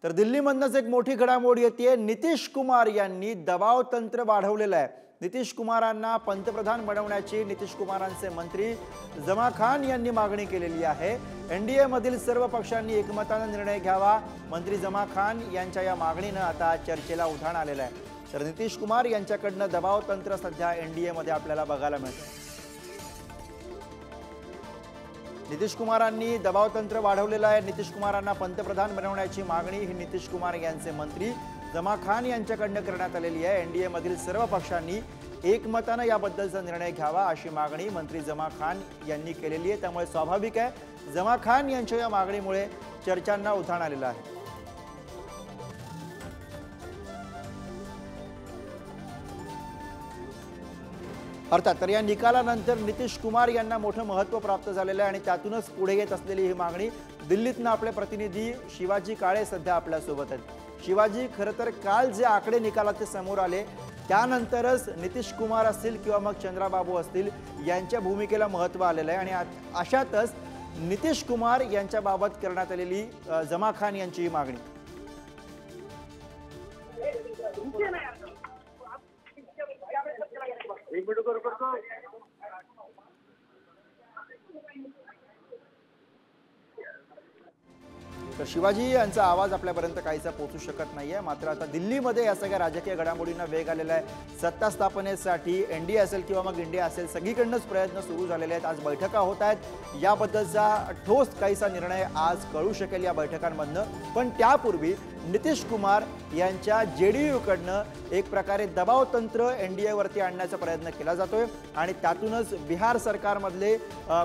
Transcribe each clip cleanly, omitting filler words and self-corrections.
तर दिल्लीमधनच एक मोठी घडामोड येते। नितीश कुमार यांनी दबाव तंत्र वाढवलेलं आहे। नितीश कुमारांना पंतप्रधान बनवण्याची नितीश कुमारांचे मंत्री जमा खान यांनी मागणी केलेली आहे। एनडीए मधील सर्व पक्षांनी एकमताने निर्णय घ्यावा। मंत्री जमा खान यांच्या या मागणीने आता चर्चेला उधाण आलेलं आहे। तर नितीश कुमार यांच्याकडून दबाव तंत्र सध्या एनडीए मध्ये आपल्याला बघायला मिळतं। नितीश कुमारांनी दबाव तंत्र वाढवलेलं आहे। नितीश कुमारांना पंतप्रधान बनवण्याची मागणी ही नितीश कुमार यांचे मंत्री जमा खान यांच्याकडून करण्यात आलेली आहे। एनडीए मधील सर्व पक्षांनी एकमताने याबद्दलचा निर्णय घ्यावा अशी मागणी मंत्री जमा खान यांनी केलेली आहे। त्यामुळे स्वाभाविक आहे जमा खान यांच्या या मागणीमुळे चर्चांना उधाण आलेलं आहे। अर्थात तर या निकालानंतर नितीश कुमार यांना मोठं महत्त्व प्राप्त झालेलं आहे आणि त्यातूनच पुढे येत असलेली ही मागणी दिल्लीतनं आपले प्रतिनिधी शिवाजी काळे सध्या आपल्या सोबत आहेत। शिवाजी, खरं तर काल जे आकडे निकालाचे समोर आले त्यानंतरच नितीश कुमार असतील किंवा मग चंद्राबाबू असतील यांच्या भूमिकेला महत्त्व आलेलं आहे आणि अशातच नितीश कुमार यांच्याबाबत करण्यात आलेली जमा खान यांची मागणी। तर शिवाजी यांचा आवाज आपल्यापर्यंत काहीसा पोहोचू शकत नाहीये। मात्र आता दिल्लीमध्ये या सगळ्या राजकीय घडामोडींना वेग आलेला आहे। सत्ता स्थापनेसाठी एनडीए असेल किंवा मग इंडिया असेल सगळीकडूनच प्रयत्न सुरू झालेले आहेत। आज बैठका होत आहेत। याबद्दलचा ठोस काहीसा निर्णय आज कळू शकेल या बैठकांमधनं। पण त्यापूर्वी नितीश कुमार यांच्या जेडीयूकडनं एक प्रकारे दबाव तंत्र एनडीएवरती आणण्याचा प्रयत्न केला जातोय आणि त्यातूनच बिहार सरकारमधले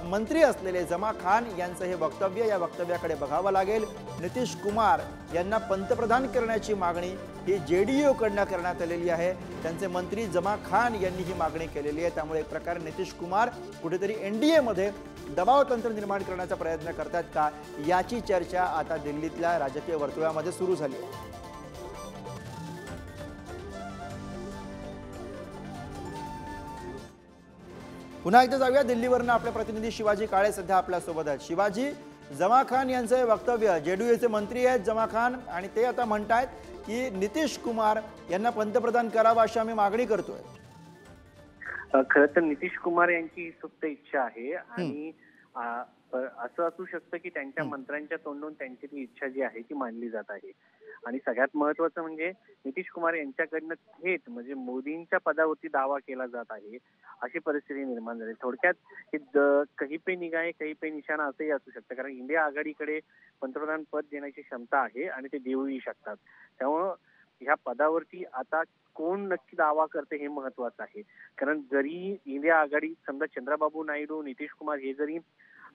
मंत्री असलेले जमा खान यांचं हे वक्तव्य, या वक्तव्याकडे बघावं लागेल। नितीश कुमार यांना पंतप्रधान करण्याची मागणी ही जेडीयूकडनं करण्यात आलेली आहे। त्यांचे मंत्री जमा खान यांनी ही मागणी केलेली आहे। त्यामुळे एक प्रकारे नितीश कुमार कुठेतरी एनडीए मध्ये दबाव तंत्र निर्माण करण्याचा प्रयत्न करतात का याची चर्चा आता दिल्लीतल्या राजकीय वर्तुळामध्ये सुरू झाली आहे। पुन्हा एकदा जाऊया दिल्लीवरून आपले प्रतिनिधी शिवाजी काळे सध्या आपल्या सोबत आहेत। शिवाजी, जमा खान यांचे वक्तव्य, जेडीयूचे मंत्री आहेत जमा खान आणि ते आता म्हणतात की नितीश कुमार यांना पंतप्रधान करावं अशी आम्ही मागणी करतोय। खरं तर नितीश कुमार यांची सुप्त इच्छा आहे आणि असं असू शकतं की त्यांच्या मंत्र्यांच्या तोंडून त्यांची ती इच्छा जी आहे ती मानली जात आहे। आणि सगळ्यात महत्वाचं म्हणजे नितीश कुमार यांच्याकडनं थेट म्हणजे मोदींच्या पदावरती दावा केला जात आहे अशी परिस्थिती निर्माण झाली। थोडक्यात कहीं पे निगाहे कहीं पे निशाणा असंही असू शकतं, कारण इंडिया आघाडीकडे पंतप्रधान पद देण्याची क्षमता आहे आणि ते देऊही शकतात। त्यामुळं ह्या पदावरती आता कोण नक्की दावा करते हे महत्वाचं आहे। कारण जरी इंडिया आघाडी समजा चंद्राबाबू नायडू, नितीश कुमार हे जरी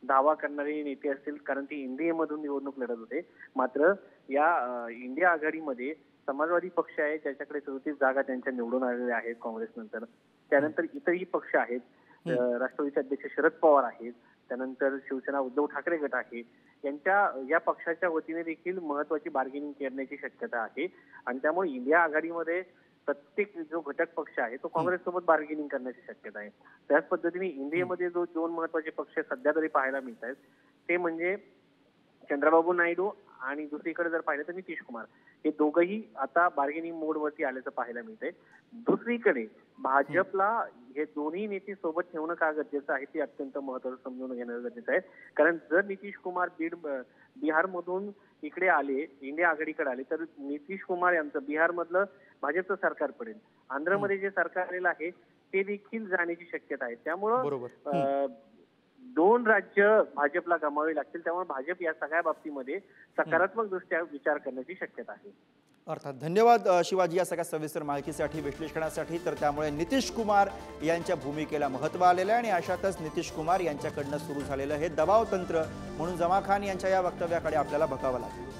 दावा करणारे नेते असतील, कारण ती एनडीए मधून निवडणूक लढत होते, मात्र या इंडिया आघाडीमध्ये समाजवादी पक्ष आहे ज्याच्याकडे 34 जागा त्यांच्या निवडून आलेल्या आहेत काँग्रेस नंतर। त्यानंतर इतरही पक्ष आहेत, राष्ट्रवादीचे अध्यक्ष शरद पवार आहेत, त्यानंतर शिवसेना उद्धव ठाकरे गट आहे। यांच्या या पक्षाच्या वतीने देखील महत्वाची बार्गेनिंग करण्याची शक्यता आहे आणि त्यामुळे इंडिया आघाडीमध्ये प्रत्येक जो घटक पक्ष आहे तो काँग्रेस सोबत बार्गेनिंग करण्याची शक्यता आहे। त्याच पद्धतीने इंडियामध्ये जो दोन महत्वाचे पक्ष सध्या तरी पाहायला मिळत आहेत ते म्हणजे चंद्राबाबू नायडू आणि दुसरीकडे जर पाहिलं तर नितीश कुमार, हे दोघंही आता बार्गेनिंग मोड वरती आल्याचं पाहायला मिळतंय। दुसरीकडे भाजपला हे दोन्ही नेते सोबत ठेवणं का गरजेचं आहे ते अत्यंत महत्त्वाचं समजून घेणं गरजेचं आहे। कारण जर नितीश कुमार बिहारमधून इकडे आले, इंडिया आघाडीकडे आले, तर नितीश कुमार यांचं बिहारमधलं भाजपचं सरकार पडेल, आंध्रमध्ये जे सरकार आलेलं आहे ते देखील जाण्याची शक्यता आहे। त्यामुळं दोन राज्य भाजपला गमावे लागतील। त्यामुळे भाजप या सगळ्या बाबतीमध्ये सकारात्मक दृष्ट्या विचार करण्याची शक्यता आहे। अर्थात धन्यवाद शिवाजी या सगळ्या सविस्तर माहितीसाठी, विश्लेषणासाठी। तर त्यामुळे नितीश कुमार यांच्या भूमिकेला महत्त्व आलेलं आहे आणि अशातच नितीश कुमार यांच्याकडनं सुरू झालेलं हे दबाव तंत्र म्हणून जमा खान यांच्या या वक्तव्याकडे आपल्याला बघावं लागेल।